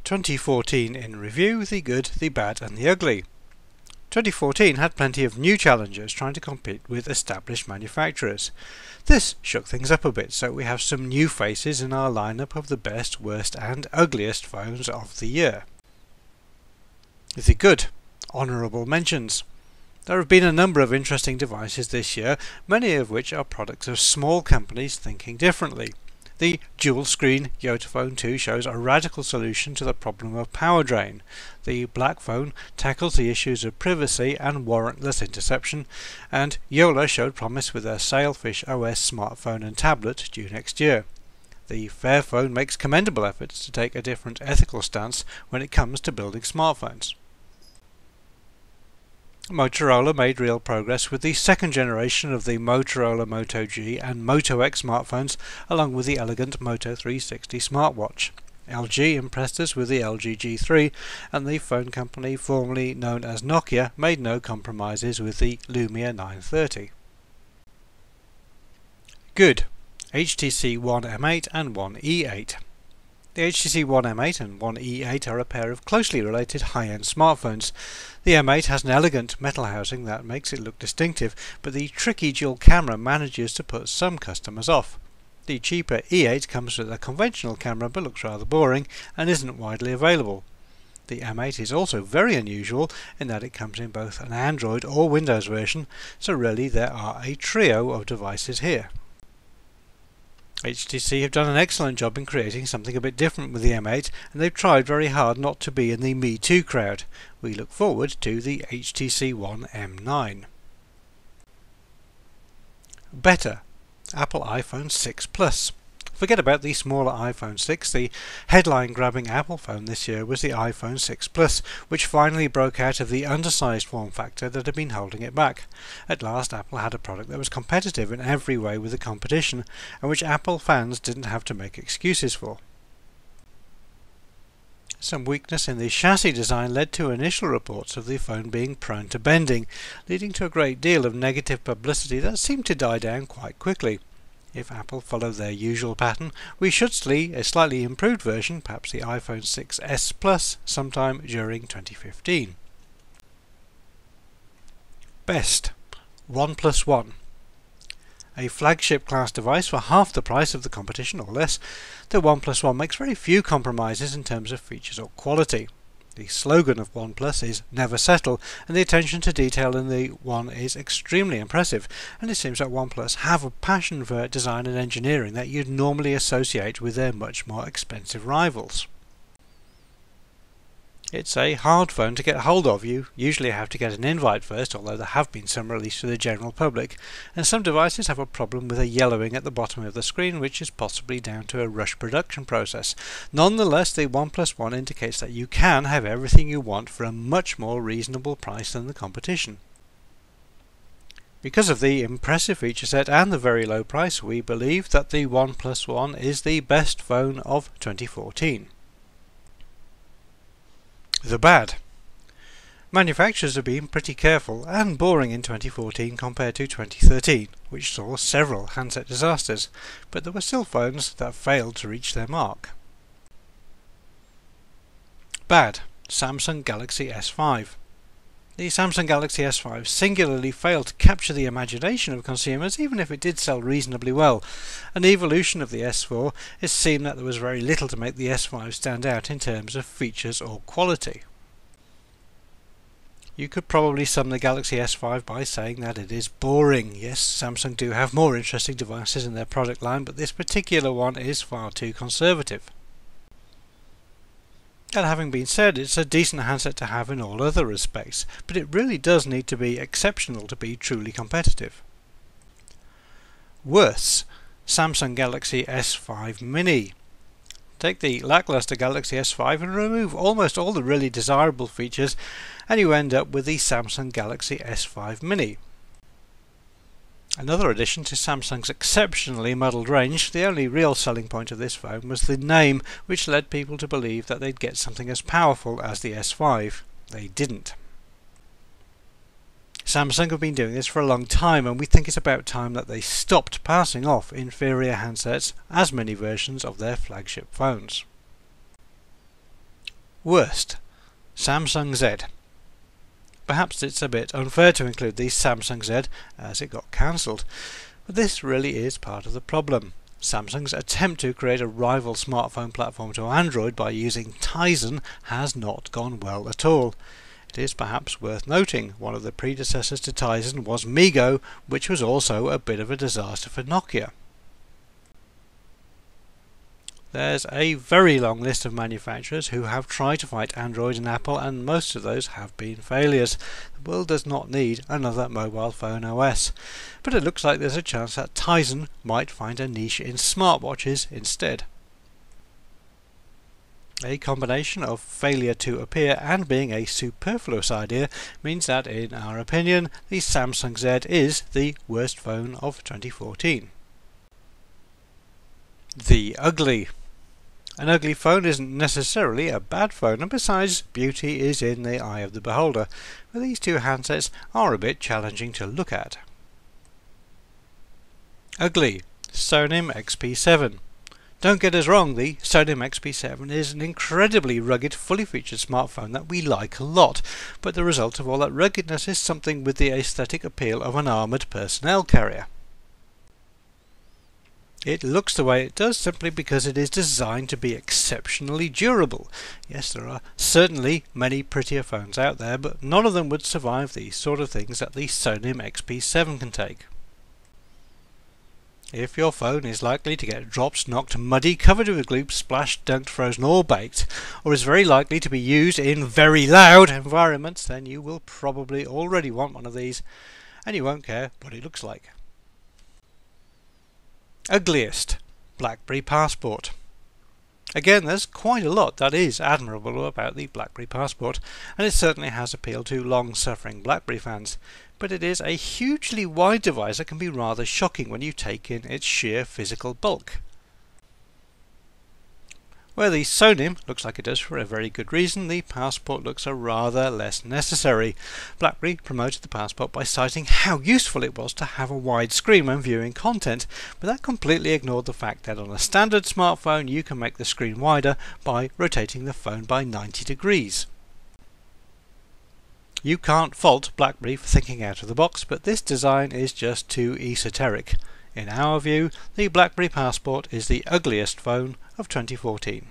2014 in review, the good, the bad and the ugly. 2014 had plenty of new challengers trying to compete with established manufacturers. This shook things up a bit, so we have some new faces in our lineup of the best, worst and ugliest phones of the year. The good, honourable mentions. There have been a number of interesting devices this year, many of which are products of small companies thinking differently. The dual-screen Yotaphone 2 shows a radical solution to the problem of power drain. The black phone tackles the issues of privacy and warrantless interception, and Yola showed promise with their Sailfish OS smartphone and tablet due next year. The Fairphone makes commendable efforts to take a different ethical stance when it comes to building smartphones. Motorola made real progress with the second generation of the Motorola Moto G and Moto X smartphones, along with the elegant Moto 360 smartwatch. LG impressed us with the LG G3, and the phone company formerly known as Nokia made no compromises with the Lumia 930. Good. HTC One M8 and One E8. The HTC One M8 and One E8 are a pair of closely related high-end smartphones. The M8 has an elegant metal housing that makes it look distinctive, but the tricky dual camera manages to put some customers off. The cheaper E8 comes with a conventional camera but looks rather boring and isn't widely available. The M8 is also very unusual in that it comes in both an Android or Windows version, so really there are a trio of devices here. HTC have done an excellent job in creating something a bit different with the M8, and they've tried very hard not to be in the Me Too crowd. We look forward to the HTC One M9. Better. Apple iPhone 6 Plus. Forget about the smaller iPhone 6, the headline-grabbing Apple phone this year was the iPhone 6 Plus, which finally broke out of the undersized form factor that had been holding it back. At last Apple had a product that was competitive in every way with the competition, and which Apple fans didn't have to make excuses for. Some weakness in the chassis design led to initial reports of the phone being prone to bending, leading to a great deal of negative publicity that seemed to die down quite quickly. If Apple follow their usual pattern, we should see a slightly improved version, perhaps the iPhone 6s Plus, sometime during 2015. Best. OnePlus One. A flagship class device for half the price of the competition or less, the OnePlus One makes very few compromises in terms of features or quality. The slogan of OnePlus is "Never Settle", and the attention to detail in the One is extremely impressive, and it seems that OnePlus have a passion for design and engineering that you'd normally associate with their much more expensive rivals. It's a hard phone to get hold of. You usually have to get an invite first, although there have been some released to the general public, and some devices have a problem with a yellowing at the bottom of the screen, which is possibly down to a rush production process. Nonetheless, the OnePlus One indicates that you can have everything you want for a much more reasonable price than the competition. Because of the impressive feature set and the very low price, we believe that the OnePlus One is the best phone of 2014. The bad. Manufacturers have been pretty careful and boring in 2014 compared to 2013, which saw several handset disasters, but there were still phones that failed to reach their mark. Bad. Samsung Galaxy S5. The Samsung Galaxy S5 singularly failed to capture the imagination of consumers, even if it did sell reasonably well. An evolution of the S4, it seemed that there was very little to make the S5 stand out in terms of features or quality. You could probably sum the Galaxy S5 by saying that it is boring. Yes, Samsung do have more interesting devices in their product line, but this particular one is far too conservative. That having been said, it's a decent handset to have in all other respects, but it really does need to be exceptional to be truly competitive. Worse. Samsung Galaxy S5 Mini. Take the lackluster Galaxy S5 and remove almost all the really desirable features, and you end up with the Samsung Galaxy S5 Mini. Another addition to Samsung's exceptionally muddled range, the only real selling point of this phone was the name, which led people to believe that they'd get something as powerful as the S5. They didn't. Samsung have been doing this for a long time, and we think it's about time that they stopped passing off inferior handsets as mini versions of their flagship phones. Worst, Samsung Z. Perhaps it's a bit unfair to include the Samsung Z as it got cancelled, but this really is part of the problem. Samsung's attempt to create a rival smartphone platform to Android by using Tizen has not gone well at all. It is perhaps worth noting one of the predecessors to Tizen was MeeGo, which was also a bit of a disaster for Nokia. There's a very long list of manufacturers who have tried to fight Android and Apple, and most of those have been failures. The world does not need another mobile phone OS, but it looks like there's a chance that Tizen might find a niche in smartwatches instead. A combination of failure to appear and being a superfluous idea means that, in our opinion, the Samsung Z is the worst phone of 2014. The ugly. An ugly phone isn't necessarily a bad phone, and besides, beauty is in the eye of the beholder, but these two handsets are a bit challenging to look at. Ugly. Sonim XP7. Don't get us wrong, the Sonim XP7 is an incredibly rugged, fully featured smartphone that we like a lot, but the result of all that ruggedness is something with the aesthetic appeal of an armoured personnel carrier. It looks the way it does simply because it is designed to be exceptionally durable. Yes, there are certainly many prettier phones out there, but none of them would survive the sort of things that the Sonim XP7 can take. If your phone is likely to get dropped, knocked, muddy, covered with glue, splashed, dunked, frozen or baked, or is very likely to be used in very loud environments, then you will probably already want one of these, and you won't care what it looks like. Ugliest. BlackBerry Passport. Again, there's quite a lot that is admirable about the BlackBerry Passport, and it certainly has appealed to long-suffering BlackBerry fans, but it is a hugely wide device that can be rather shocking when you take in its sheer physical bulk. Where the Sonim looks like it does for a very good reason, the Passport looks a rather less necessary. BlackBerry promoted the Passport by citing how useful it was to have a wide screen when viewing content, but that completely ignored the fact that on a standard smartphone you can make the screen wider by rotating the phone by 90 degrees. You can't fault BlackBerry for thinking out of the box, but this design is just too esoteric. In our view, the BlackBerry Passport is the ugliest phone of 2014.